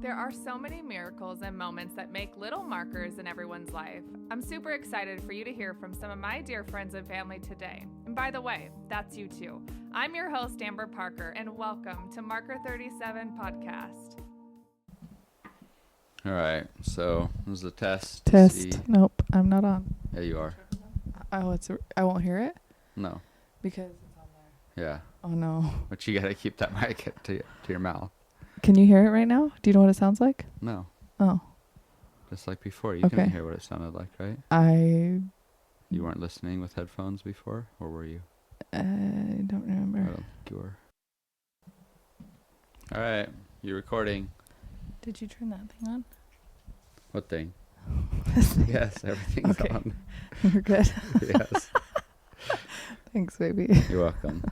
There are so many miracles and moments that make little markers in everyone's life. I'm super excited for you to hear from some of my dear friends and family today. And by the way, that's you too. I'm your host, Amber Parker, and welcome to Marker 37 Podcast. All right, so this is a test. Test. Nope, I'm not on. Yeah, you are. Oh, I won't hear it? No. Because it's on there. Yeah. Oh, no. But you got to keep that mic to your mouth. Can you hear it right now? Do you know what it sounds like? No. Oh. Just like before. You couldn't hear what it sounded like, right? You weren't listening with headphones before, or were you? I don't remember. I don't think you were. All right, you're recording. Did you turn that thing on? What thing? This thing? Yes, everything's Okay. on. You're good. Yes. Thanks, baby. You're welcome.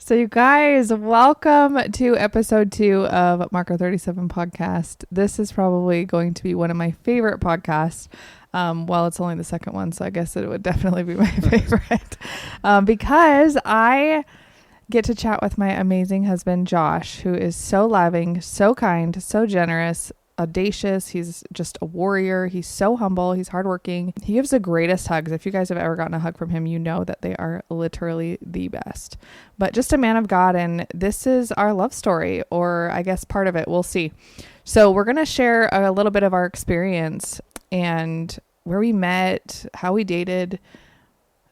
So you guys, welcome to episode 2 of Marker 37 Podcast. This is probably going to be one of my favorite podcasts. Well, it's only the second one, so I guess it would definitely be my favorite. Because I get to chat with my amazing husband, Josh, who is so loving, so kind, so generous, audacious. He's just a warrior. He's so humble. He's hardworking. He gives the greatest hugs. If you guys have ever gotten a hug from him, you know that they are literally the best. But just a man of God, and this is our love story, or I guess part of it. We'll see. So we're going to share a little bit of our experience and where we met, how we dated,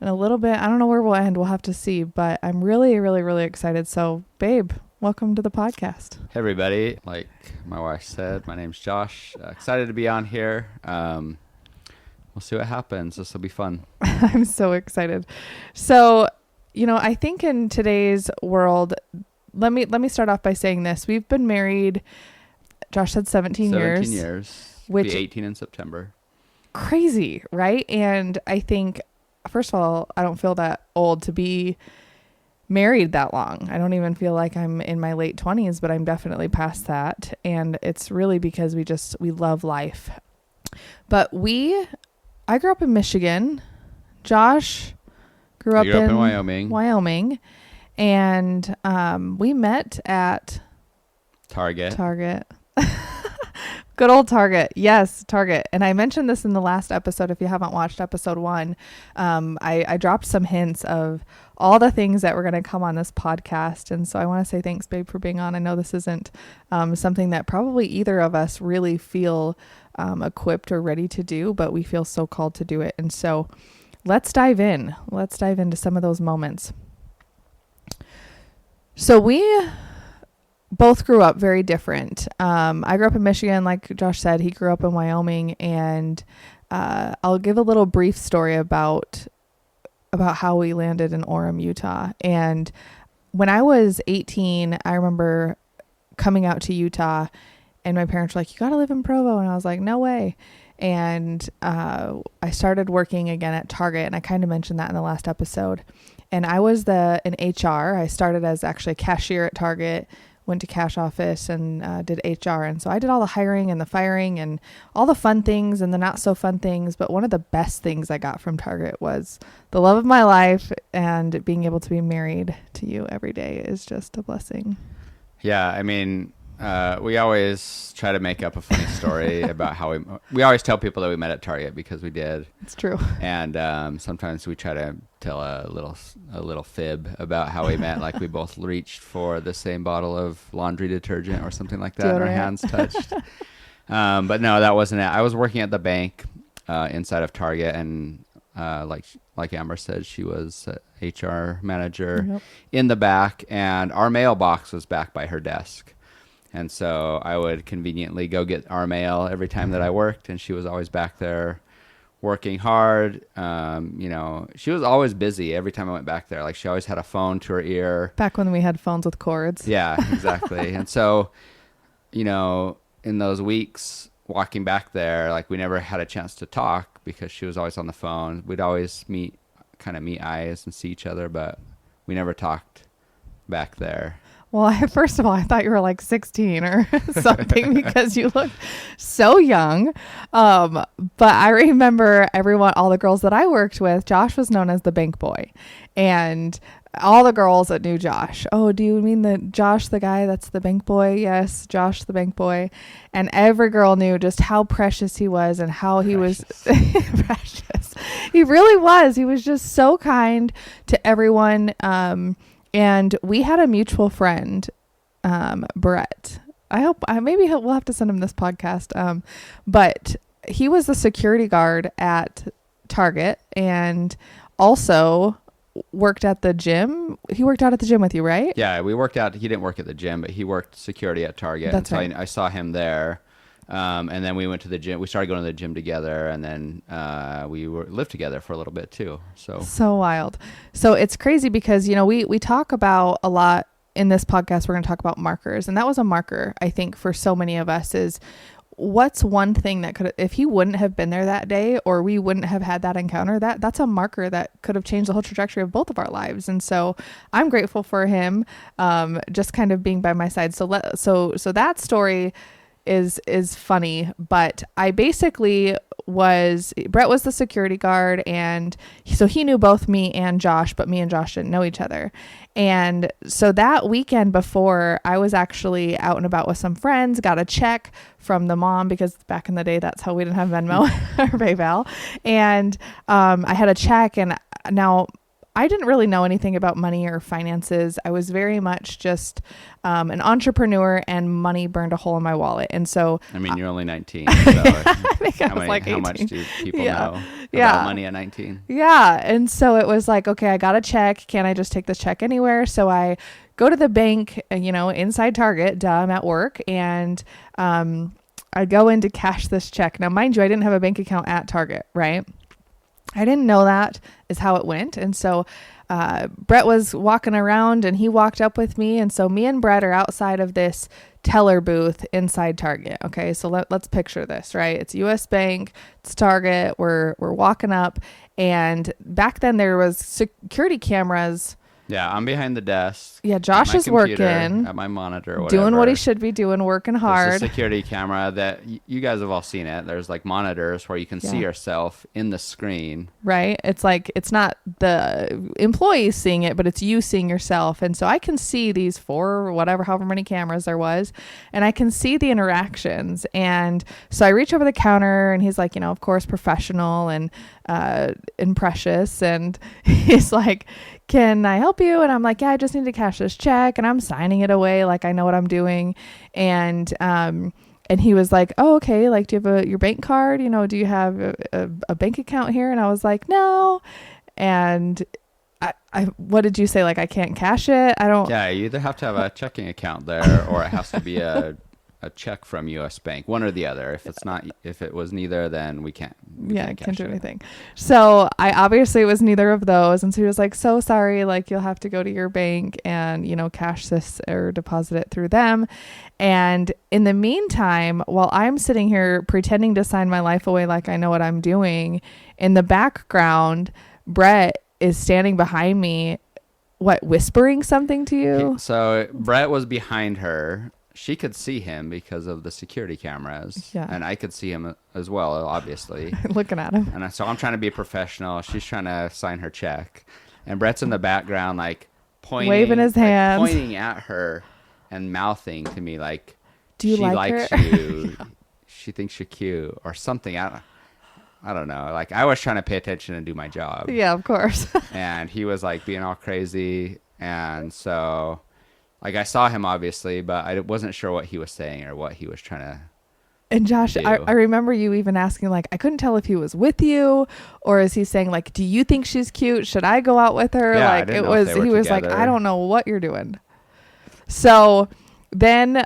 and a little bit. I don't know where we'll end. We'll have to see. But I'm really, really, really excited. So, babe, welcome to the podcast. Hey, everybody. Like my wife said, my name's Josh. Excited to be on here. We'll see what happens. This will be fun. I'm so excited. So, I think in today's world, let me start off by saying this. We've been married, Josh said 17 years. 17 years. Which be 18 in September. Crazy, right? And I think, first of all, I don't feel that old to be married that long. I don't even feel like I'm in my late 20s, but I'm definitely past that. And it's really because we love life. But I grew up in Michigan. Josh grew up in Wyoming. And we met at Target. Good old Target. Yes, Target. And I mentioned this in the last episode. If you haven't watched episode 1, I dropped some hints of all the things that were going to come on this podcast. And so I want to say thanks, babe, for being on. I know this isn't something that probably either of us really feel equipped or ready to do, but we feel so called to do it. And so let's dive in. Let's dive into some of those moments. So we both grew up very different. I grew up in Michigan, like Josh said. He grew up in Wyoming, and I'll give a little brief story about how we landed in Orem, Utah. And when I was 18, I remember coming out to Utah, and my parents were like, "You got to live in Provo," and I was like, "No way." And I started working again at Target, and I kind of mentioned that in the last episode. And I was in HR. I started as actually a cashier at Target. Went to cash office and did HR. And so I did all the hiring and the firing and all the fun things and the not so fun things. But one of the best things I got from Target was the love of my life, and being able to be married to you every day is just a blessing. Yeah. I mean, we always try to make up a funny story about how we always tell people that we met at Target, because we did. It's true. And sometimes we try to tell a little fib about how we met, like we both reached for the same bottle of laundry detergent or something like that, and our hands touched. But no, that wasn't it. I was working at the bank inside of Target, and like Amber said, she was HR manager in the back, and our mailbox was back by her desk. And so I would conveniently go get our mail every time that I worked, and she was always back there working hard. She was always busy every time I went back there. Like, she always had a phone to her ear. Back when we had phones with cords. Yeah, exactly. And so, in those weeks walking back there, like, we never had a chance to talk because she was always on the phone. We'd always meet eyes and see each other, but we never talked back there. Well, first of all, I thought you were like 16 or something because you look so young. But I remember all the girls that I worked with, Josh was known as the bank boy. And all the girls that knew Josh. Oh, do you mean the Josh, the guy that's the bank boy? Yes, Josh, the bank boy. And every girl knew just how precious he was and how he was precious. He really was. He was just so kind to everyone. And we had a mutual friend, Brett. Maybe we'll have to send him this podcast. But he was the security guard at Target and also worked at the gym. He worked out at the gym with you, right? Yeah, we worked out. He didn't work at the gym, but he worked security at Target. That's and so right. I saw him there. And then we went to the gym. We started going to the gym together, and then we lived together for a little bit too. So wild. So it's crazy because, we talk about a lot in this podcast. We're going to talk about markers. And that was a marker, I think, for so many of us is what's one thing that could, if he wouldn't have been there that day or we wouldn't have had that encounter, that's a marker that could have changed the whole trajectory of both of our lives. And so I'm grateful for him just kind of being by my side. So that story is funny, but I basically Brett was the security guard, and so he knew both me and Josh, but me and Josh didn't know each other. And so that weekend before, I was actually out and about with some friends, got a check from the mom, because back in the day, that's how we didn't have Venmo or PayPal. And I had a check, and now I didn't really know anything about money or finances. I was very much just an entrepreneur, and money burned a hole in my wallet. And so, I mean, you're only 19. So I think I was like 18. How much do people know about money at 19? Yeah. And so it was like, okay, I got a check. Can I just take this check anywhere? So I go to the bank, inside Target, I'm at work, and I go in to cash this check. Now, mind you, I didn't have a bank account at Target, right? I didn't know that is how it went. And so Brett was walking around, and he walked up with me. And so me and Brett are outside of this teller booth inside Target. Okay, so let's picture this, right? It's US Bank, it's Target. We're walking up, and back then there was security cameras. Yeah, I'm behind the desk. Yeah, Josh is working at my monitor or whatever, doing what he should be doing, working hard. There's a security camera that you guys have all seen it. There's like monitors where you can see yourself in the screen. Right. It's like, it's not the employees seeing it, but it's you seeing yourself. And so I can see these however many cameras there was, and I can see the interactions. And so I reach over the counter, and he's like, of course, professional and precious. And he's like, can I help you? And I'm like, yeah, I just need to cash this check. And I'm signing it away like I know what I'm doing. And he was like, oh, okay. Like, do you have your bank card? Do you have a bank account here? And I was like, no. And I what did you say? Like, I can't cash it? I don't. Yeah, you either have to have a checking account there, or it has to be a check from US Bank, one or the other. If it was neither, then we can't. I can't do anything. So I obviously it was neither of those. And so he was like, so sorry, like you'll have to go to your bank and, cash this or deposit it through them. And in the meantime, while I'm sitting here pretending to sign my life away like I know what I'm doing, in the background, Brett is standing behind me, whispering something to you? So Brett was behind her. She could see him because of the security cameras. Yeah. And I could see him as well, obviously. Looking at him. And so I'm trying to be professional. She's trying to sign her check. And Brett's in the background, like, pointing. Waving his hands. Pointing at her and mouthing to me, like, do you she like likes her? you. Yeah. She thinks you're cute or something. I don't know. Like, I was trying to pay attention and do my job. Yeah, of course. And he was, like, being all crazy. And so... like, I saw him, obviously, but I wasn't sure what he was saying or what he was trying to And Josh, do. I remember you even asking, like, I couldn't tell if he was with you or is he saying, like, do you think she's cute? Should I go out with her? Yeah, like, he was like, I don't know what you're doing. So then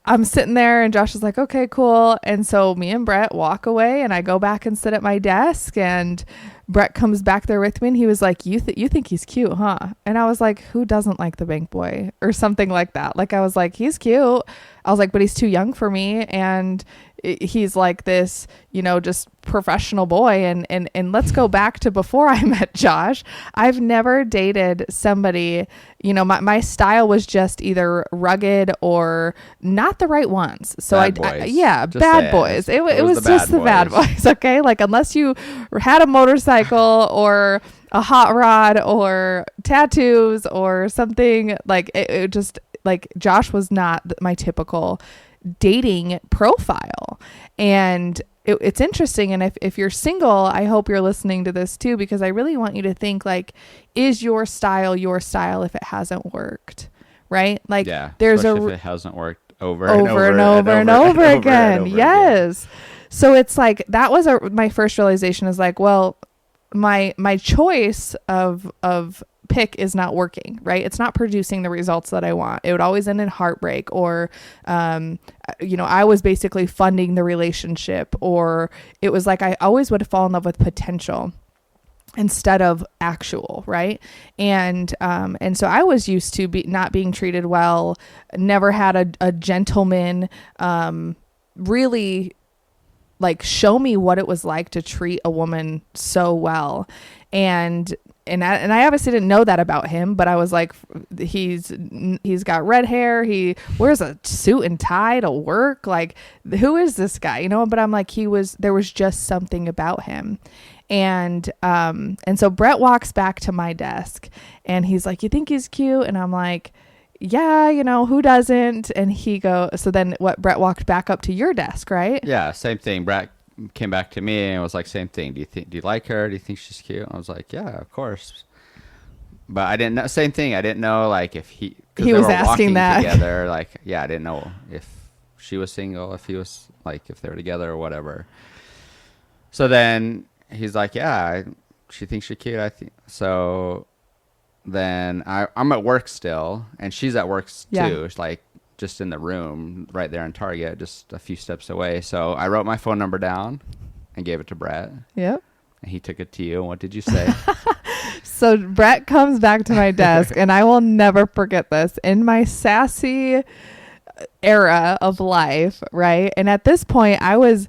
I'm sitting there and Josh is like, okay, cool. And so me and Brett walk away and I go back and sit at my desk, and Brett comes back there with me and he was like, you think he's cute, huh? And I was like, who doesn't like the bank boy or something like that? Like, I was like, he's cute. I was like, but he's too young for me. And he's like this, just professional boy. And let's go back to before I met Josh. I've never dated somebody, my style was just either rugged or not the right ones. So bad boys. It was just the bad boys. Okay. Like, unless you had a motorcycle motorcycle or a hot rod or tattoos or something. Like it just like Josh was not my typical dating profile. And it's interesting. And if you're single, I hope you're listening to this too, because I really want you to think like, is your style if it hasn't worked? Right? Like there's if it hasn't worked over and over again. Yes. So it's like, that was my first realization is like, well, my choice of pick is not working, right? It's not producing the results that I want. It would always end in heartbreak or, I was basically funding the relationship, or it was like, I always would fall in love with potential instead of actual, right? And so I was used to not being treated well, never had a gentleman, really like show me what it was like to treat a woman so well. And I obviously didn't know that about him, but I was like, he's got red hair. He wears a suit and tie to work. Like, who is this guy? But I'm like, there was just something about him. And so Brett walks back to my desk and he's like, you think he's cute? And I'm like, yeah, who doesn't? And so then Brett walked back up to your desk, right? Yeah, same thing. Brett came back to me and was like, same thing. Do you like her? Do you think she's cute? I was like, yeah, of course. But I didn't know, same thing. I didn't know like if he was asking that together. Like, yeah, I didn't know if she was single, if he was like, if they were together or whatever. So then he's like, yeah, she thinks you're cute. I think so. Then I'm at work still, and she's at work too. It's like just in the room right there in Target, just a few steps away. So I wrote my phone number down and gave it to Brett. Yep. And he took it to you. And what did you say? So Brett comes back to my desk, and I will never forget this. In my sassy era of life, right? And at this point, I was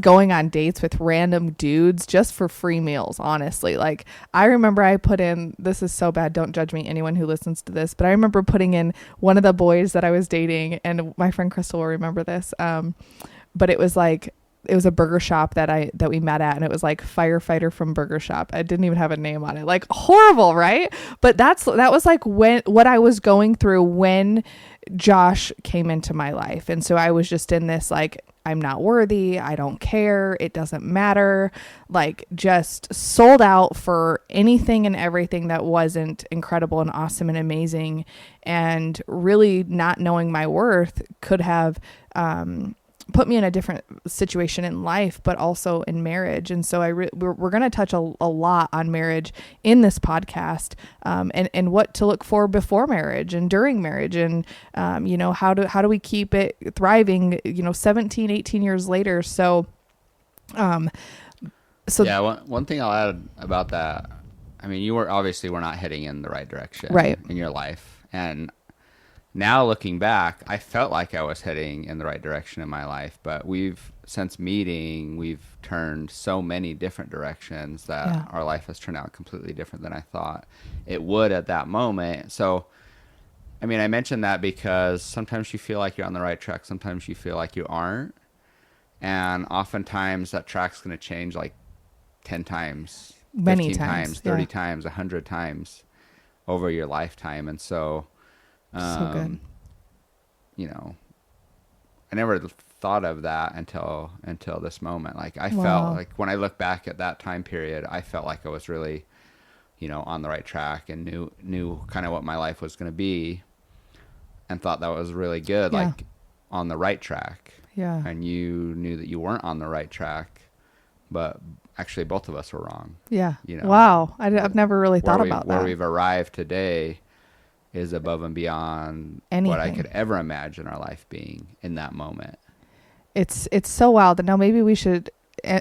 going on dates with random dudes just for free meals, honestly. Like, I remember I put in, this is so bad, don't judge me, anyone who listens to this, but I remember putting in one of the boys that I was dating, and my friend Crystal will remember this. But it was a burger shop that we met at, and it was like firefighter from Burger Shop. I didn't even have a name on it. Like, horrible, right? But that was like what I was going through when Josh came into my life. And so I was just in this like, I'm not worthy. I don't care. It doesn't matter. Like, just sold out for anything and everything that wasn't incredible and awesome and amazing. And really not knowing my worth could have put me in a different situation in life, but also in marriage. And so we're going to touch a lot on marriage in this podcast, and what to look for before marriage and during marriage. And, how do we keep it thriving, 17, 18 years later. So yeah, one thing I'll add about that. I mean, we're not heading in the right direction, right, in your life. And now looking back, I felt like I was heading in the right direction in my life, but since meeting, we've turned so many different directions that our life has turned out completely different than I thought it would at that moment. So, I mean, I mentioned that because sometimes you feel like you're on the right track. Sometimes you feel like you aren't. And oftentimes that track's going to change like 10 times, many 15 times, 30 yeah. times, 100 times over your lifetime. And so good. I never thought of that until this moment. Like, I felt like when I look back at that time period, I felt like I was really, on the right track and knew kind of what my life was going to be, and thought that was really good, like on the right track. Yeah. And you knew that you weren't on the right track, but actually both of us were wrong. Yeah. Wow. I've never really thought about that. Where we've arrived today is above and beyond what I could ever imagine our life being in that moment. It's so wild. Now maybe we should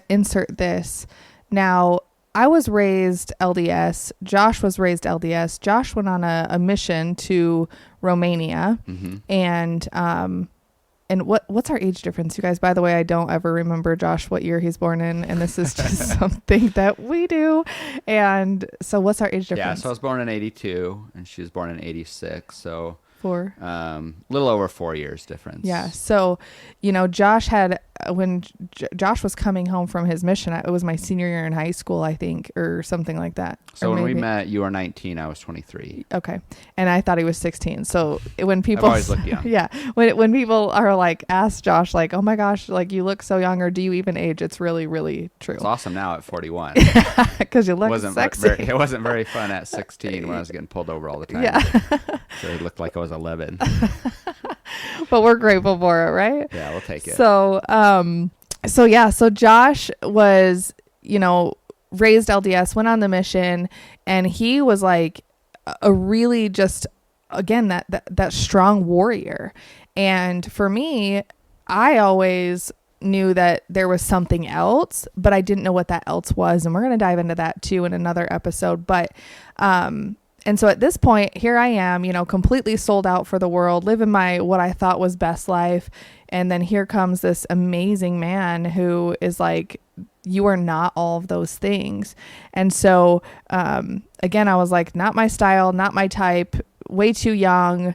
insert this. Now, I was raised LDS. Josh was raised LDS. Josh went on a mission to Romania. Mm-hmm. And what's our age difference, you guys? By the way, I don't ever remember, Josh, what year he's born in, and this is just something that we do. And so what's our age difference? Yeah, so I was born in 82, and she was born in 86, so... a little over 4 years difference. Yeah, so, Josh had when Josh was coming home from his mission, it was my senior year in high school, I think, or something like that. So when we met, you were 19, I was 23. Okay. And I thought he was 16. So when people, I've always looked young. Yeah. When people are like, ask Josh, like, oh my gosh, like you look so young, or do you even age? It's really, really true. It's awesome now at 41. Because you look sexy. It wasn't very fun at 16 when I was getting pulled over all the time. Yeah. So it looked like I was 11. But we're grateful for it, right? Yeah, we'll take it. So, so Josh was, raised LDS, went on the mission, and he was like a really just, again, that strong warrior. And for me, I always knew that there was something else, but I didn't know what that else was. And we're going to dive into that too in another episode. But, and so at this point, here I am, completely sold out for the world, living what I thought was best life. And then here comes this amazing man who is like, you are not all of those things. And so, again, I was like, not my style, not my type, way too young,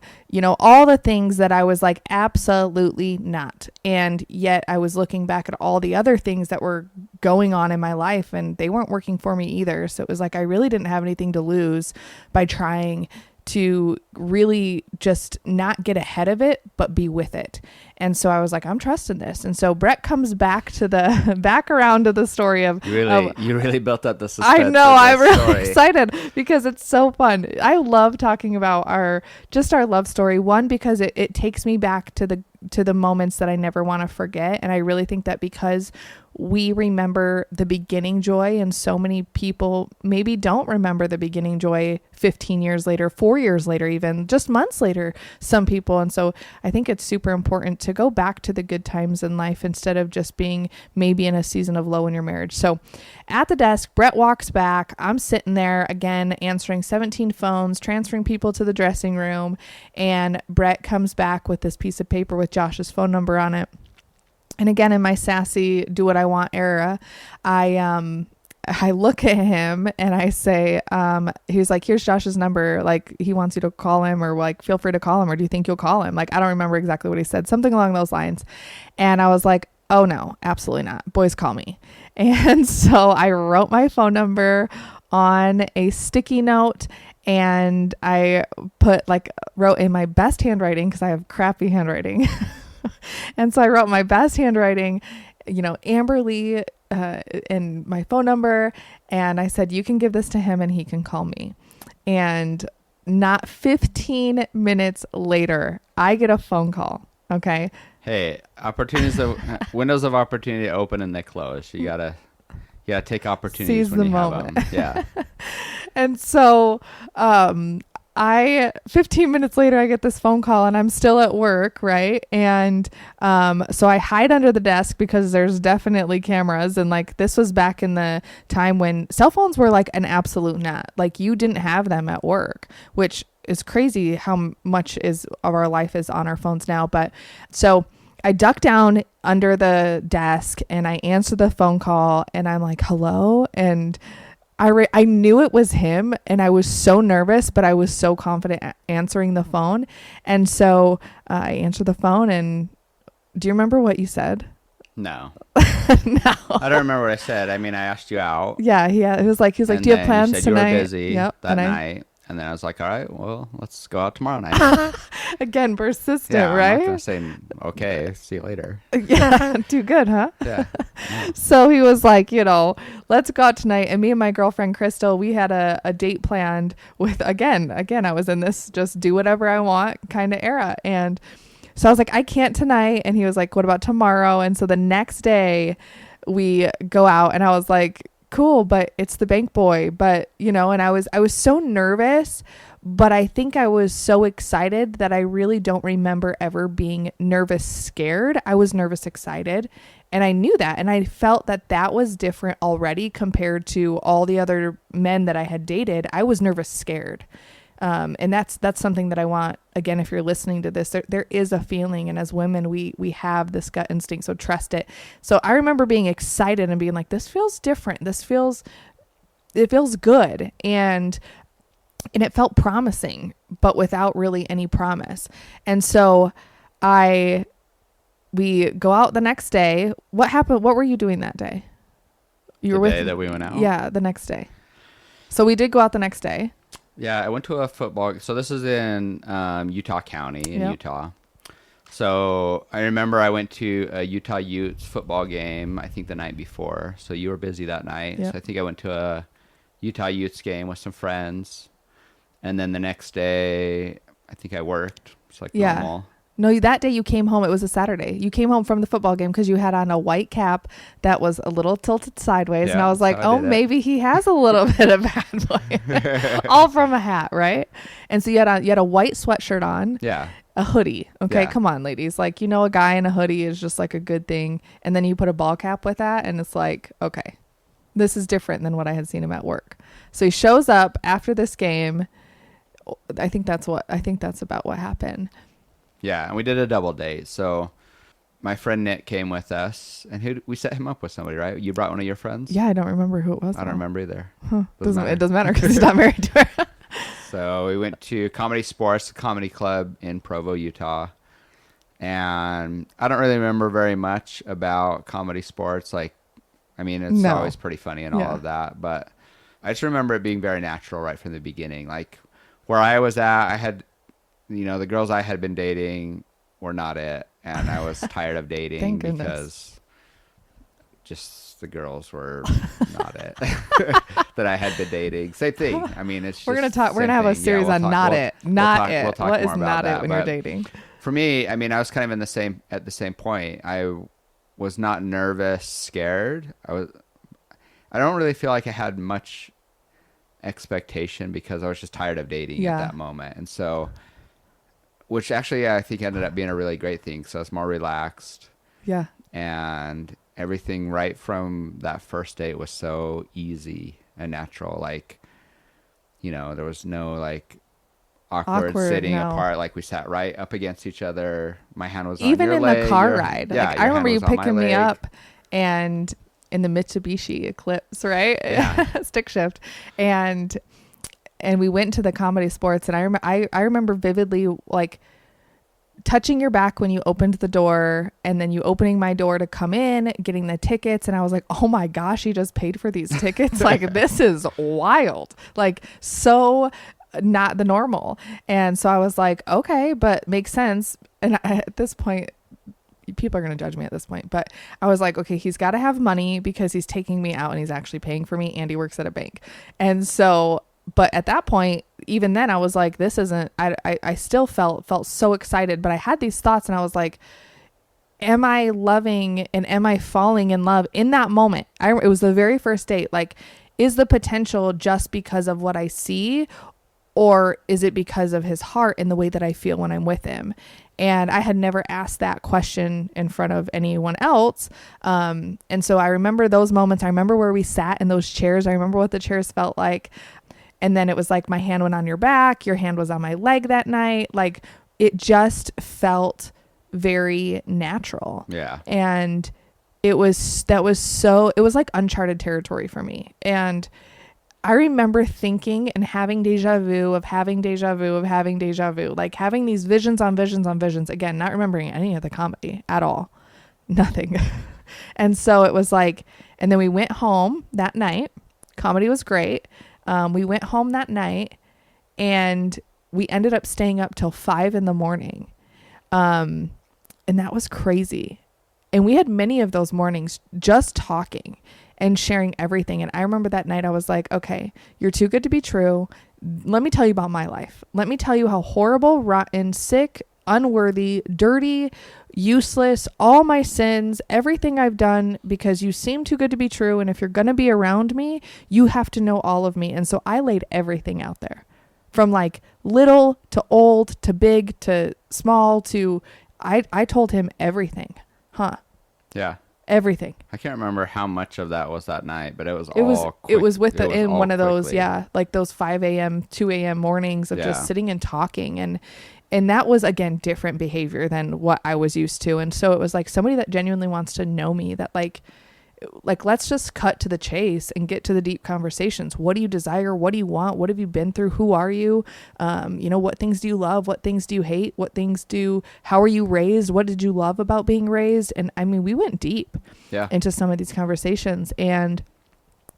all the things that I was like, absolutely not. And yet I was looking back at all the other things that were going on in my life, and they weren't working for me either. So it was like, I really didn't have anything to lose by trying to really just not get ahead of it, but be with it. And so I was like, I'm trusting this. And so Brett comes back around to the story of, you really built up the suspense. I know, I'm really excited because it's so fun. I love talking about our love story. One, because it takes me back to the moments that I never want to forget. And I really think that because we remember the beginning joy, and so many people maybe don't remember the beginning joy 15 years later, 4 years later, even just months later, some people. And so I think it's super important to go back to the good times in life instead of just being maybe in a season of low in your marriage. So at the desk, Brett walks back. I'm sitting there again, answering 17 phones, transferring people to the dressing room. And Brett comes back with this piece of paper with Josh's phone number on it. And again, in my sassy, do what I want era, I look at him and I say, he's like, here's Josh's number. Like, he wants you to call him, or like, feel free to call him, or do you think you'll call him? Like, I don't remember exactly what he said, something along those lines. And I was like, oh no, absolutely not. Boys, call me. And so I wrote my phone number on a sticky note, and I wrote in my best handwriting, because I have crappy handwriting. And so I wrote my best handwriting, Amber Lee, and my phone number. And I said, you can give this to him and he can call me. And not 15 minutes later, I get a phone call. Okay. Hey, windows of opportunity open and they close. You gotta take opportunities seize when the you moment. have them. Yeah. And so, 15 minutes later, I get this phone call, and I'm still at work, right? And so I hide under the desk because there's definitely cameras. And like, this was back in the time when cell phones were like an absolute not. Like, you didn't have them at work, which is crazy how much of our life is on our phones now. But so I duck down under the desk and I answer the phone call, and I'm like, hello? And I knew it was him, and I was so nervous, but I was so confident answering the phone. And so I answered the phone, and do you remember what you said? No. No. I don't remember what I said. I mean, I asked you out. Yeah. He was like, do you have plans you said tonight? You were busy that night. And then I was like, all right, well, let's go out tomorrow night. Again, persistent, right? I'm not going to say, okay, see you later. Yeah, too good, huh? Yeah. So he was like, let's go out tonight. And me and my girlfriend, Crystal, we had a date planned with, again, I was in this just do whatever I want kind of era. And so I was like, I can't tonight. And he was like, what about tomorrow? And so the next day we go out, and I was like, cool, but it's the bank boy. But, and I was so nervous, but I think I was so excited that I really don't remember ever being nervous, scared. I was nervous, excited. And I knew that. And I felt that was different already compared to all the other men that I had dated. I was nervous, scared. And that's something that I want, again, if you're listening to this, there is a feeling. And as women, we have this gut instinct. So trust it. So I remember being excited and being like, this feels different. It feels good. And it felt promising, but without really any promise. And so I we go out the next day. What happened? What were you doing that day? You were the day that we went out? Yeah, the next day. So we did go out the next day. Yeah, I went to a football. So this is in Utah County in Utah. So I remember I went to a Utah Utes football game, I think the night before. So you were busy that night. Yep. So I think I went to a Utah Utes game with some friends. And then the next day, I think I worked. It's like normal. No, that day you came home. It was a Saturday. You came home from the football game because you had on a white cap that was a little tilted sideways. Yeah, and I was like, oh, maybe he has a little bit of bad boy. All from a hat, right? And so you had a white sweatshirt on. Yeah. A hoodie. Okay, Yeah. come on, ladies. Like, a guy in a hoodie is just like a good thing. And then you put a ball cap with that and it's like, okay, this is different than what I had seen him at work. So he shows up after this game. I think that's about what happened. Yeah, and we did a double date. So my friend Nick came with us, and we set him up with somebody, right? You brought one of your friends? Yeah, I don't remember who it was. I don't remember either. Huh. It doesn't matter because he's not married to her. So we went to Comedy Sports, a comedy club in Provo, Utah. And I don't really remember very much about Comedy Sports. Like, I mean, it's always pretty funny and all of that. But I just remember it being very natural right from the beginning. Like, where I was at, I had, the girls I had been dating were not it. And I was tired of dating because just the girls were not it that I had been dating. Same thing. I mean, it's we're gonna have a series on not it. What is not it when you're dating? For me, I mean, I was kind of at the same point. I was not nervous, scared. I don't really feel like I had much expectation because I was just tired of dating at that moment. And so, which actually I think ended up being a really great thing. So I was more relaxed. Yeah. And everything right from that first date was so easy and natural. Like, there was no like awkward sitting apart. Like we sat right up against each other. My hand was even on your in leg. the car ride. Yeah, like, I remember you picking me up and in the Mitsubishi Eclipse, right? Yeah. Stick shift. And we went to the Comedy Sports, and I remember vividly like touching your back when you opened the door, and then you opening my door to come in, getting the tickets. And I was like, oh my gosh, he just paid for these tickets. Like, this is wild. Like, so not the normal. And so I was like, okay, but makes sense. And at this point, people are going to judge me at this point, but I was like, okay, he's got to have money because he's taking me out and he's actually paying for me and he works at a bank. And so, but at that point, even then I was like, this isn't, I still felt so excited, but I had these thoughts and I was like, am I loving and am I falling in love in that moment? It was the very first date. Like, is the potential just because of what I see, or is it because of his heart and the way that I feel when I'm with him? And I had never asked that question in front of anyone else. And so I remember those moments. I remember where we sat in those chairs. I remember what the chairs felt like. And then it was like my hand went on your back. Your hand was on my leg that night. Like, it just felt very natural. Yeah. And it was like uncharted territory for me. And I remember thinking and having deja vu, like having these visions on visions on visions. Again, not remembering any of the comedy at all. Nothing. And so it was like, and then we went home that night. Comedy was great. We went home that night and we ended up staying up till 5 a.m. And that was crazy. And we had many of those mornings just talking and sharing everything. And I remember that night I was like, okay, you're too good to be true. Let me tell you about my life. Let me tell you how horrible, rotten, sick, unworthy, dirty, useless, all my sins, everything I've done, because you seem too good to be true. And if you're going to be around me, you have to know all of me. And so I laid everything out there, from like little to old to big to small to, I told him everything. Yeah. Everything. I can't remember how much of that was that night, but it was quick. It was in one of those, quickly. like those 5 a.m., 2 a.m. mornings of just sitting and talking. And that was, again, different behavior than what I was used to. And so it was like somebody that genuinely wants to know me, that like like, let's just cut to the chase and get to the deep conversations. What do you desire? What do you want? What have you been through? Who are you? What things do you love? What things do you hate? How are you raised? What did you love about being raised? And I mean, we went deep into some of these conversations, and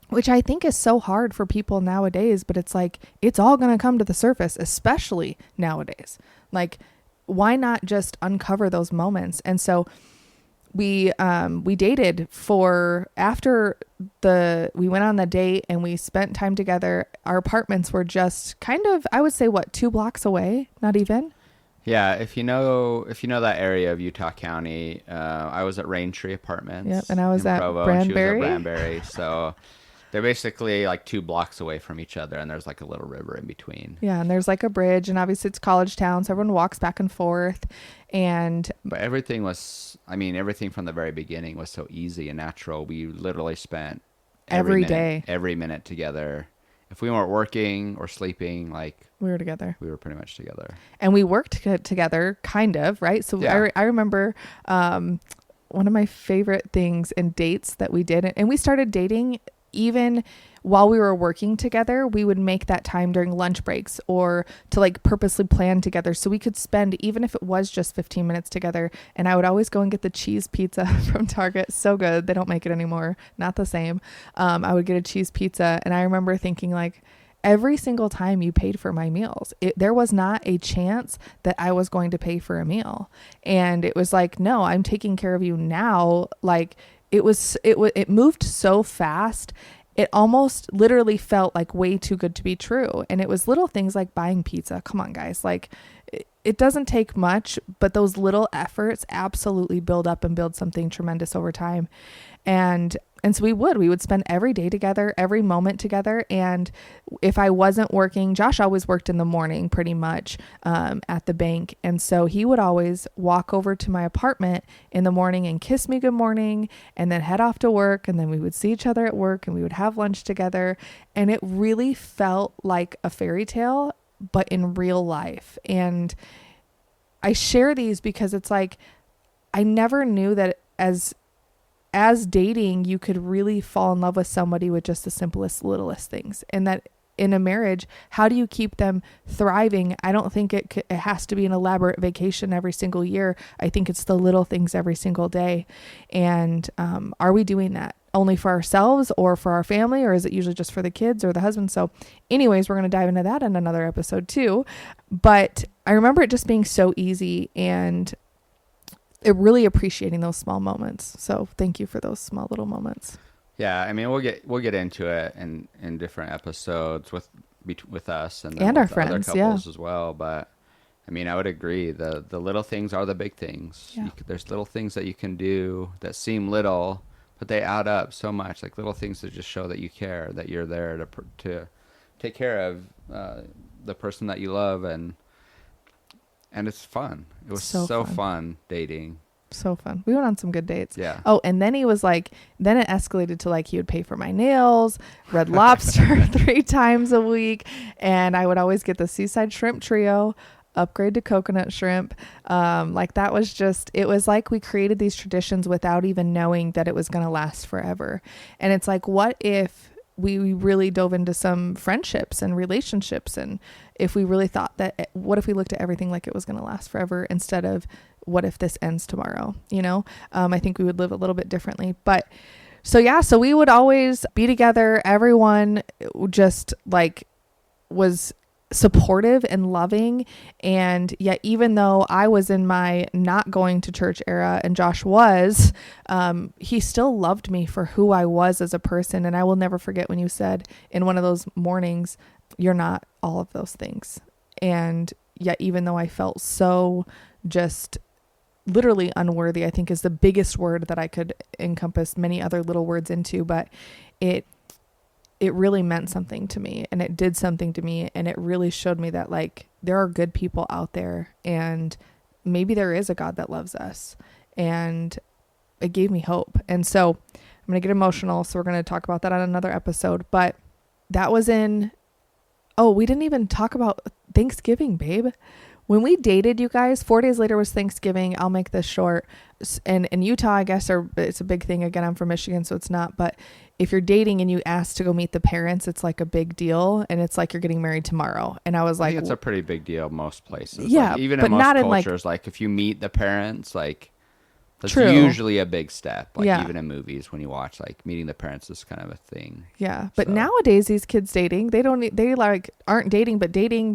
which I think is so hard for people nowadays, but it's like, it's all going to come to the surface, especially nowadays. Like, why not just uncover those moments? And so we dated we went on the date and we spent time together. Our apartments were just kind of, I would say, 2 blocks away, not even. Yeah, if you know that area of Utah County, I was at Raintree Apartments. Yep, and I was at Provo, Branberry. And she was at Branberry, so they're basically like 2 blocks away from each other, and there's like a little river in between. Yeah, and there's like a bridge, and obviously it's college town, so everyone walks back and forth. But everything from the very beginning was so easy and natural. We literally spent every minute together. If we weren't working or sleeping, like, we were together. We were pretty much together. And we worked together, kind of, right? So yeah. I remember one of my favorite things and dates that we did, and we started dating even while we were working together. We would make that time during lunch breaks or to like purposely plan together so we could spend, even if it was just 15 minutes together. And I would always go and get the cheese pizza from Target. So good. They don't make it anymore. Not the same. I would get a cheese pizza. And I remember thinking, like, every single time you paid for my meals, there was not a chance that I was going to pay for a meal. And it was like, no, I'm taking care of you now. Like, it moved so fast. It almost literally felt like way too good to be true. And it was little things like buying pizza. Come on, guys. Like, it doesn't take much, but those little efforts absolutely build up and build something tremendous over time. And so we would spend every day together, every moment together. And if I wasn't working, Josh always worked in the morning pretty much at the bank. And so he would always walk over to my apartment in the morning and kiss me good morning and then head off to work. And then we would see each other at work and we would have lunch together. And it really felt like a fairy tale, but in real life. And I share these because it's like, I never knew that as dating, you could really fall in love with somebody with just the simplest, littlest things. And that in a marriage, how do you keep them thriving? I don't think it has to be an elaborate vacation every single year. I think it's the little things every single day. And are we doing that only for ourselves or for our family, or is it usually just for the kids or the husband? So anyways, we're going to dive into that in another episode too. But I remember it just being so easy and really appreciating those small moments. So thank you for those small little moments. Yeah, I mean, we'll get into it in different episodes with us and our with friends, other couples as well. But I mean, I would agree. The little things are the big things. Yeah. There's little things that you can do that seem little, but they add up so much. Like little things that just show that you care, that you're there to take care of the person that you love, and it's fun. It was so fun dating. So fun. We went on some good dates. Yeah. Oh, and then he was like, then it escalated to like, he would pay for my nails, Red Lobster 3 times a week. And I would always get the Seaside Shrimp Trio, upgrade to coconut shrimp. Like that was just, it was like we created these traditions without even knowing that it was going to last forever. And it's like, what if we really dove into some friendships and relationships, and if we really thought that, what if we looked at everything like it was going to last forever instead of what if this ends tomorrow? I think we would live a little bit differently. But so we would always be together. Everyone just like was supportive and loving. And yet, even though I was in my not going to church era and Josh was, he still loved me for who I was as a person. And I will never forget when you said in one of those mornings, you're not all of those things. And yet, even though I felt so just literally unworthy, I think is the biggest word that I could encompass many other little words into, but it really meant something to me, and it did something to me, and it really showed me that like there are good people out there, and maybe there is a God that loves us, and it gave me hope. And so I'm going to get emotional, so we're going to talk about that on another episode. But that was we didn't even talk about Thanksgiving, babe. when we dated, you guys, 4 days later was Thanksgiving. I'll make this short. And in Utah, I guess, it's a big thing. Again, I'm from Michigan, so it's not. But if you're dating and you ask to go meet the parents, it's like a big deal. And it's like you're getting married tomorrow. And I was like, I think it's a pretty big deal most places. Yeah. Like, even but in most not cultures, like if you meet the parents, like that's True. usually a big step. Like Yeah. even in movies when you watch, like meeting the parents is kind of a thing. Yeah. But So- nowadays, these kids dating, they like aren't dating,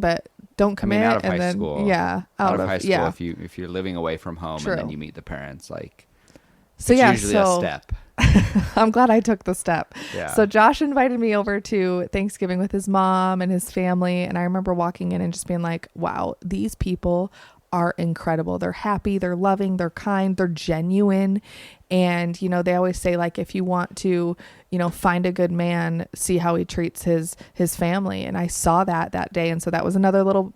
but don't commit. out of and high then, school. Yeah. Out of high school, Yeah. if you're living away from home True. and then you meet the parents, like So it's yeah, usually so a step. I'm glad I took the step. Yeah. So Josh invited me over to Thanksgiving with his mom and his family. And I remember walking in and just being like, wow, these people are incredible. They're happy, they're loving, they're kind, they're genuine. And, you know, they always say, like, if you want to, you know, find a good man, see how he treats his family. And I saw that day. And so that was another little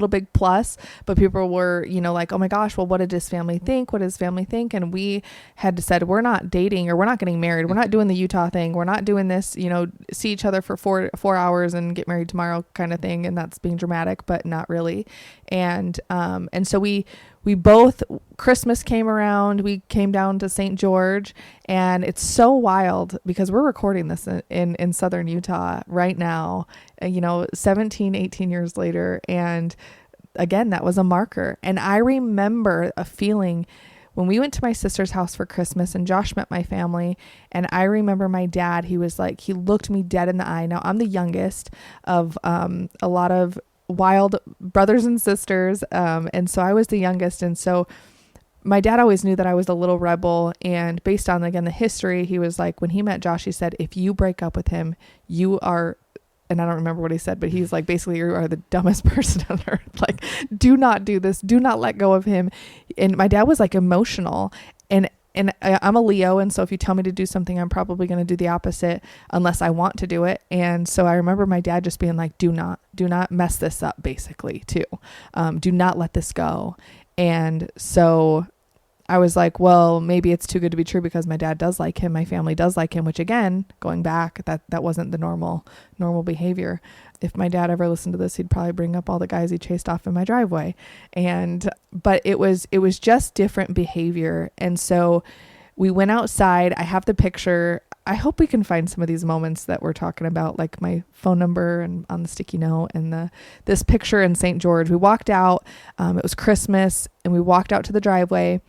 big plus. But people were, you know, like, oh my gosh, well, what did his family think? What does family think? And we had said, we're not dating, or we're not getting married. We're not doing the Utah thing. We're not doing this, you know, see each other for four hours and get married tomorrow kind of thing. And that's being dramatic, but not really. And so we both, Christmas came around, we came down to St. George, and it's so wild because we're recording this in southern Utah right now, you know, 17, 18 years later. And again, that was a marker. And I remember a feeling when we went to my sister's house for Christmas and Josh met my family. And I remember my dad, he was like, he looked me dead in the eye. Now I'm the youngest of a lot of wild brothers and sisters. And so I was the youngest. And so my dad always knew that I was a little rebel. And based on, again, the history, he was like, when he met Josh, he said, if you break up with him, you are, and I don't remember what he said, but he's like, basically, you are the dumbest person on earth. Like, do not do this. Do not let go of him. And my dad was like emotional. And I'm a Leo. And so if you tell me to do something, I'm probably going to do the opposite unless I want to do it. And so I remember my dad just being like, do not mess this up, basically, too. Do not let this go. And so I was like, well, maybe it's too good to be true because my dad does like him. My family does like him, which again, going back, that wasn't the normal behavior. If my dad ever listened to this, he'd probably bring up all the guys he chased off in my driveway. But it was just different behavior. And so we went outside. I have the picture. I hope we can find some of these moments that we're talking about, like my phone number and on the sticky note and this picture in St. George. We walked out. It was Christmas, and we walked out to the driveway.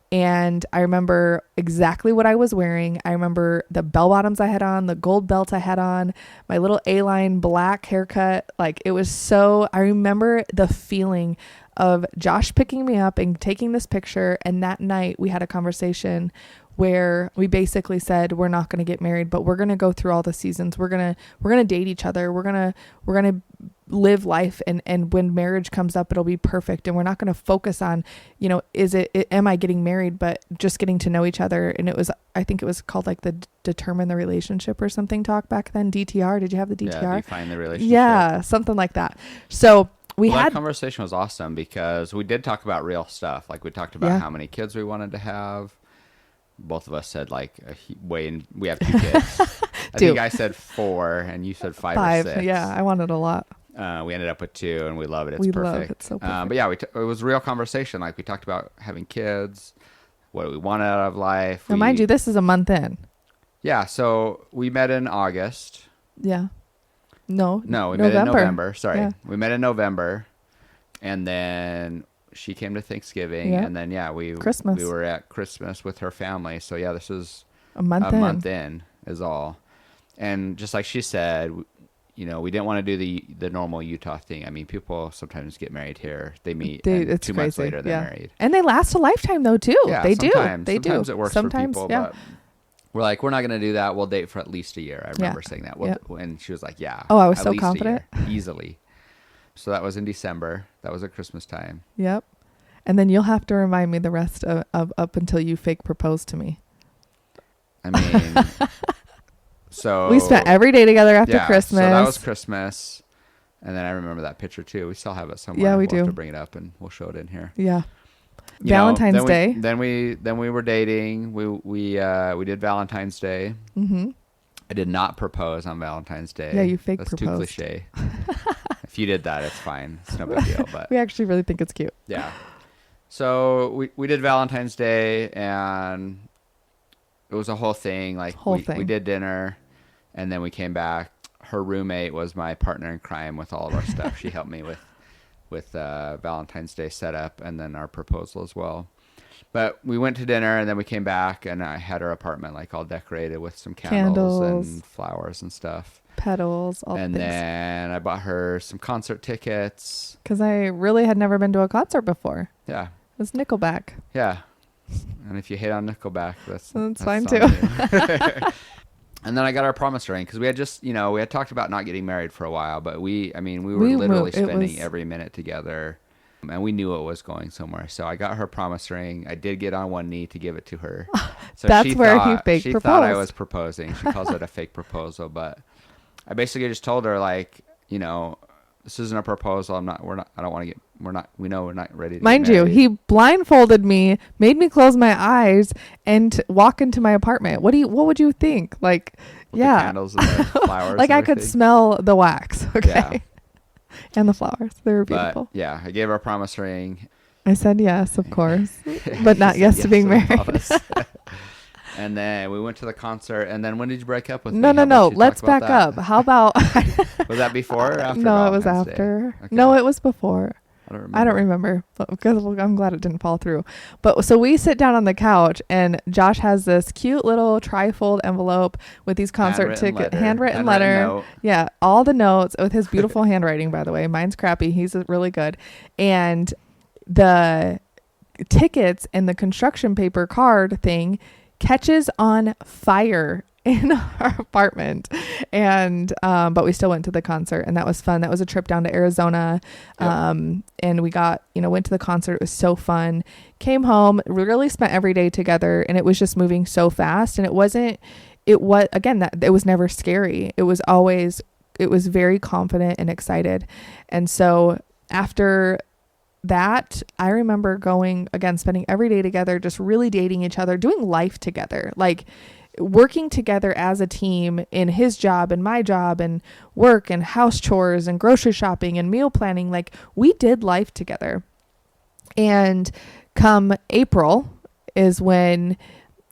And I remember exactly what I was wearing. I remember the bell bottoms I had on, the gold belt I had on, my little A-line black haircut. Like, it was so, I remember the feeling of Josh picking me up and taking this picture. And that night we had a conversation where we basically said, we're not going to get married, but we're going to go through all the seasons. We're going to date each other. We're going to live life. And when marriage comes up, it'll be perfect. And we're not going to focus on, you know, am I getting married, but just getting to know each other. And I think it was called like the determine the relationship or something talk back then. DTR. Did you have the DTR? Yeah, define the relationship. Yeah, something like that. So that conversation was awesome because we did talk about real stuff. Like we talked about how many kids we wanted to have. Both of us said like we have 2 kids. I think I said 4 and you said 5 or 6. Yeah, I wanted a lot. We ended up with 2 and we love it. It's we perfect. love it. It's so perfect. But yeah, it was a real conversation. Like we talked about having kids, what do we want out of life. Now, mind you, this is a month in. Yeah, so we met in August. Yeah. No, we November. met in November. Sorry. Yeah. We met in November. And then she came to Thanksgiving. Yeah. And then, we were at Christmas with her family. So, yeah, this is a month in is all. And just like she said, you know, we didn't want to do the normal Utah thing. I mean, people sometimes get married here. They meet and 2 months later they're married. And they last a lifetime, though, too. Yeah, they do. Sometimes it works for people. Yeah. But we're like, we're not going to do that. We'll date for at least a year. I remember saying that. And she was like, yeah. Oh, I was at so least confident. a year, easily. So that was in December. That was at Christmas time. Yep. And then you'll have to remind me the rest of up until you fake proposed to me. I mean, so we spent every day together after Christmas. So that was Christmas. And then I remember that picture too. We still have it somewhere. Yeah, we we'll do. Have to bring it up and we'll show it in here. Yeah. Valentine's Day. Then we were dating. We did Valentine's Day. Mm-hmm. I did not propose on Valentine's Day. Yeah, you fake That's proposed. too cliche. If you did that, it's fine. It's no big deal. But We actually really think it's cute. yeah. So we did Valentine's Day, and it was a whole thing. Like we did dinner, and then we came back. Her roommate was my partner in crime with all of our stuff. She helped me with Valentine's Day setup and then our proposal as well. But we went to dinner, and then we came back, and I had her apartment like all decorated with some candles and flowers and stuff. Petals, all and things. Then I bought her some concert tickets. Because I really had never been to a concert before. Yeah. It was Nickelback. Yeah. And if you hate on Nickelback, that's fine too. And then I got our promise ring because we had just, we had talked about not getting married for a while, but we were literally spending every minute together, and we knew it was going somewhere. So I got her promise ring. I did get on one knee to give it to her. So that's where he fake proposed. She thought I was proposing. She calls it a fake proposal, but I basically just told her like, this isn't a proposal. I know we're not ready to Mind you, he blindfolded me, made me close my eyes, and walk into my apartment. What would you think? Like, with the candles and the flowers. Like I could smell the wax. Okay. Yeah. And the flowers. They were beautiful. But, yeah. I gave her a promise ring. I said yes, of course, but not yes to being married. And then we went to the concert. And then when did you break up with me? No. Let's back up. How about... Was that before or after? No, it was after. Okay. No, it was before. I don't remember. Because I'm glad it didn't fall through. But so we sit down on the couch, and Josh has this cute little trifold envelope with these concert tickets, handwritten letter. Note. Yeah, all the notes with his beautiful handwriting, by the way. Mine's crappy. He's really good. And the tickets and the construction paper card thing catches on fire in our apartment, and but we still went to the concert, and that was fun. That was a trip down to Arizona. And we got went to the concert. It was so fun. Came home, really spent every day together, and it was just moving so fast. And it was never scary. It was very confident and excited. And so after that, I remember spending every day together, just really dating each other, doing life together, like working together as a team in his job and my job and work and house chores and grocery shopping and meal planning. Like, we did life together. And come April is when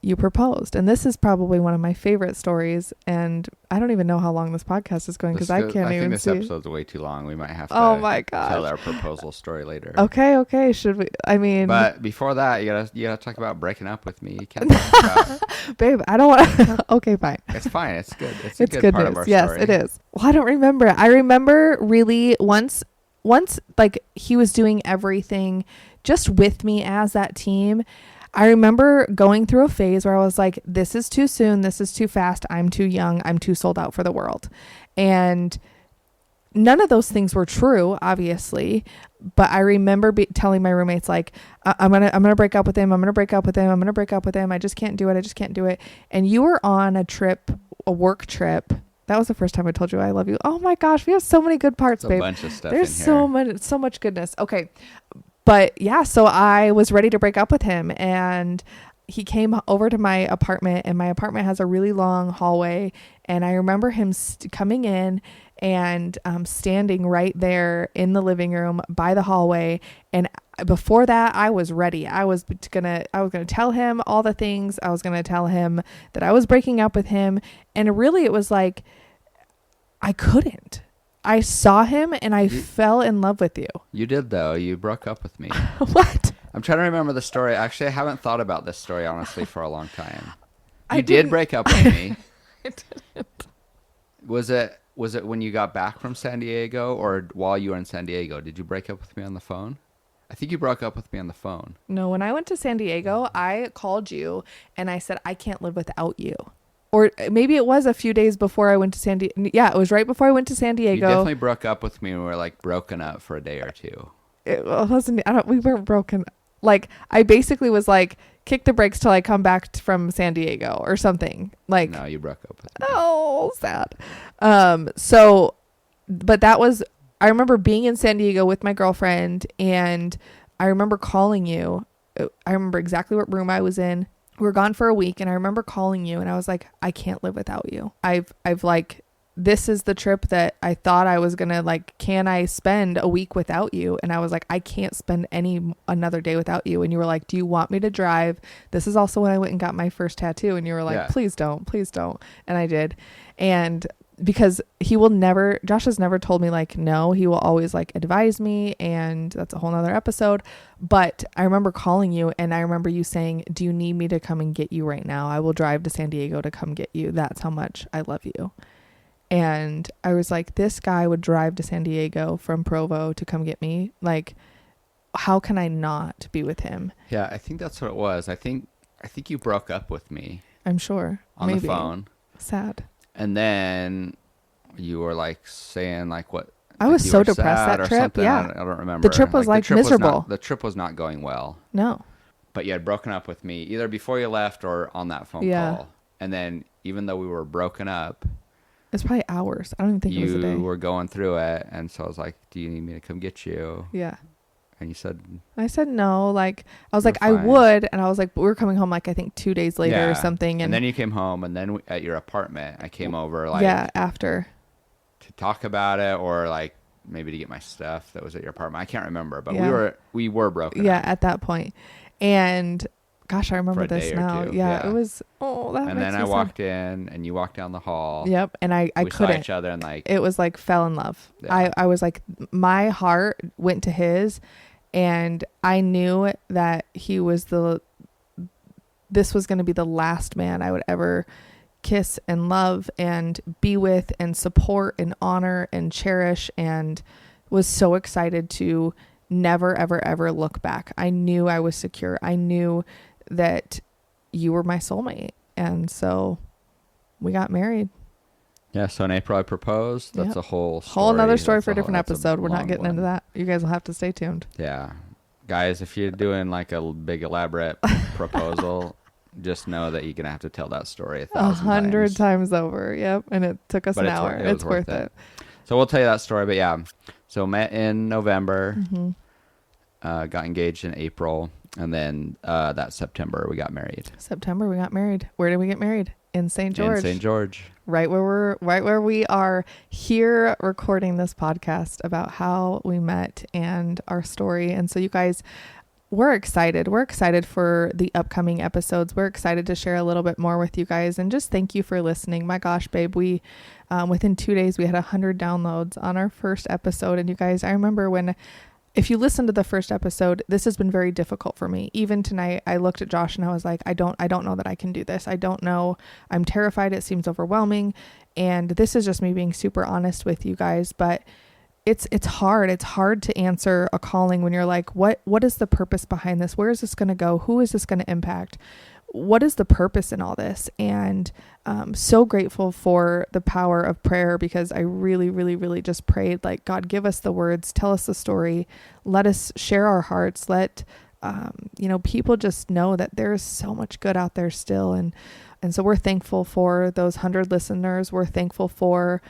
you proposed. And this is probably one of my favorite stories. And I don't even know how long this podcast is going because I can't even see. I think this episode's way too long. We might have to oh my gosh. tell our proposal story later. Okay. Should we? I mean. But before that, you gotta talk about breaking up with me. You can't talk about. Babe, I don't want to. Okay, fine. It's fine. It's good. It's a good part news. of our yes, story. Yes, it is. Well, I don't remember. I remember really once like he was doing everything just with me as that team. I remember going through a phase where I was like, this is too soon. This is too fast. I'm too young. I'm too sold out for the world. And none of those things were true, obviously. But I remember telling my roommates, like, I'm going to break up with him. I'm going to break up with him. I'm going to break up with him. I just can't do it. And you were on a work trip. That was the first time I told you I love you. Oh my gosh. We have so many good parts, babe. A bunch of stuff There's in here. so much goodness. Okay. But yeah, so I was ready to break up with him, and he came over to my apartment, and my apartment has a really long hallway. And I remember him coming in and standing right there in the living room by the hallway. And before that, I was ready. I was gonna tell him all the things. I was gonna tell him that I was breaking up with him. And really, it was like, I couldn't. I saw him and I fell in love with you. You did, though. You broke up with me. What? I'm trying to remember the story. Actually, I haven't thought about this story, honestly, for a long time. I You did break up with me. I didn't. Was it when you got back from San Diego or while you were in San Diego? Did you break up with me on the phone? I think you broke up with me on the phone. No, when I went to San Diego, I called you and I said, I can't live without you. Or maybe it was a few days before I went to San Diego. Yeah, it was right before I went to San Diego. You definitely broke up with me and we were like broken up for a day or two. It wasn't. We weren't broken. Like, I basically was like, kick the brakes till I come back from San Diego or something. Like, no, you broke up with me. Oh, sad. But that was, I remember being in San Diego with my girlfriend, and I remember calling you. I remember exactly what room I was in. We were gone for a week, and I remember calling you, and I was like, I can't live without you. I've like this is the trip that I thought I was going to like, can I spend a week without you? And I was like, I can't spend another day without you. And you were like, do you want me to drive? This is also when I went and got my first tattoo. And you were like, please don't. And I did. And because Josh has never told me like, no, he will always like advise me. And that's a whole nother episode. But I remember calling you and I remember you saying, do you need me to come and get you right now? I will drive to San Diego to come get you. That's how much I love you. And I was like, this guy would drive to San Diego from Provo to come get me. Like, how can I not be with him? Yeah, I think that's what it was. I think you broke up with me. I'm sure. On the phone. Sad. And then you were like saying like what? I was so depressed that trip. Yeah. I don't remember. The trip was like miserable. The trip was not going well. No. But you had broken up with me either before you left or on that phone call. And then even though we were broken up, it's probably hours. I don't even think it was a day. You were going through it. And so I was like, do you need me to come get you? Yeah. And you said... I said no. Like, I was like, fine. I would. And I was like, but we were coming home like, I think 2 days later or something. And then you came home. And then at your apartment, I came over like... Yeah, after. To talk about it or like maybe to get my stuff that was at your apartment. I can't remember. But we were broken up. At that point. And... Gosh, I remember this now. Yeah, it was. Oh, that. And then I walked in, and you walked down the hall. Yep, and I couldn't. We saw each other, and like it was like fell in love. Yeah. I was like, my heart went to his, and I knew that he was this was going to be the last man I would ever kiss and love and be with and support and honor and cherish, and was so excited to never, ever, ever look back. I knew I was secure. I knew that you were my soulmate. And so we got married. Yeah. So in April I proposed. That's a whole story. Another story for a different episode. We're not getting into that. You guys will have to stay tuned. Yeah. Guys, if you're doing like a big elaborate proposal, just know that you're going to have to tell that story 100 times over. Yep. And it took us an hour. It's worth it. So we'll tell you that story. But yeah. So met in November, got engaged in April. And then that September we got married. Where did we get married? In St. George. In St. George. Right where we are here recording this podcast about how we met and our story. And so you guys, we're excited. We're excited for the upcoming episodes. We're excited to share a little bit more with you guys. And just thank you for listening. My gosh, babe, we within 2 days we had 100 downloads on our first episode. And you guys, I remember if you listen to the first episode, this has been very difficult for me. Even tonight, I looked at Josh and I was like, I don't know that I can do this. I don't know. I'm terrified. It seems overwhelming. And this is just me being super honest with you guys. But it's hard. It's hard to answer a calling when you're like, what is the purpose behind this? Where is this going to go? Who is this going to impact? What is the purpose in all this? And so grateful for the power of prayer, because I really, really, really just prayed like, God, give us the words, tell us the story, let us share our hearts. Let, people just know that there's so much good out there still. And so we're thankful for those 100 listeners. We're thankful for,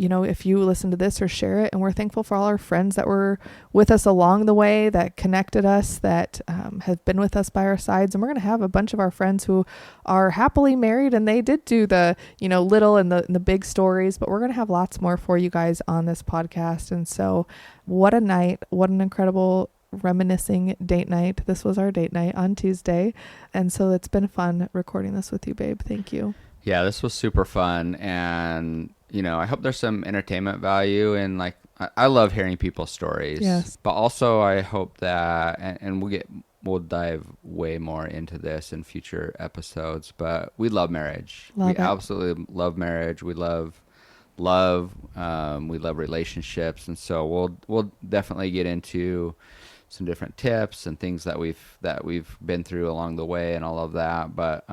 if you listen to this or share it. And we're thankful for all our friends that were with us along the way, that connected us, that have been with us by our sides. And we're going to have a bunch of our friends who are happily married, and they did do the, little and the big stories, but we're going to have lots more for you guys on this podcast. And so what a night, what an incredible reminiscing date night. This was our date night on Tuesday. And so it's been fun recording this with you, babe. Thank you. Yeah, this was super fun. And I hope there's some entertainment value, and like, I love hearing people's stories. Yes. But also I hope that, and we'll dive way more into this in future episodes, but we love marriage. We absolutely love marriage. We love we love relationships. And so we'll definitely get into some different tips and things that we've been through along the way and all of that. But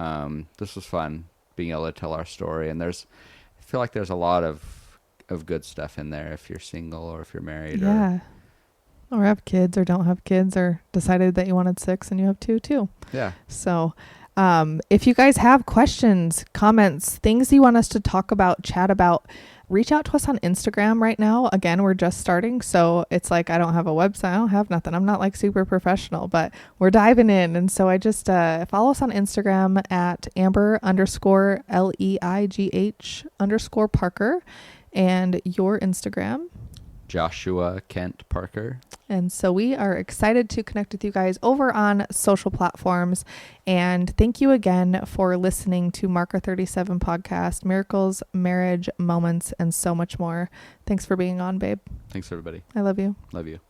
this was fun being able to tell our story. And I feel like there's a lot of good stuff in there if you're single or if you're married. Yeah. Or have kids or don't have kids, or decided that you wanted 6 and you have 2 too. Yeah. So if you guys have questions, comments, things you want us to talk about, chat about, reach out to us on Instagram right now. Again, we're just starting, so it's like I don't have a website. I don't have nothing. I'm not like super professional, but we're diving in. And so I just follow us on Instagram at Amber_LEIGH_Parker, and your Instagram. Joshua Kent Parker. And so we are excited to connect with you guys over on social platforms. And thank you again for listening to Marker 37 podcast, miracles, marriage, moments, and so much more. Thanks for being on, babe. Thanks, everybody. I love you. Love you.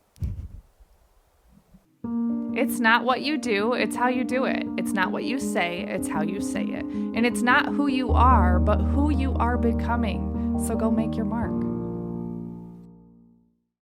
It's not what you do, it's how you do it. It's not what you say, it's how you say it. And it's not who you are, but who you are becoming. So go make your mark.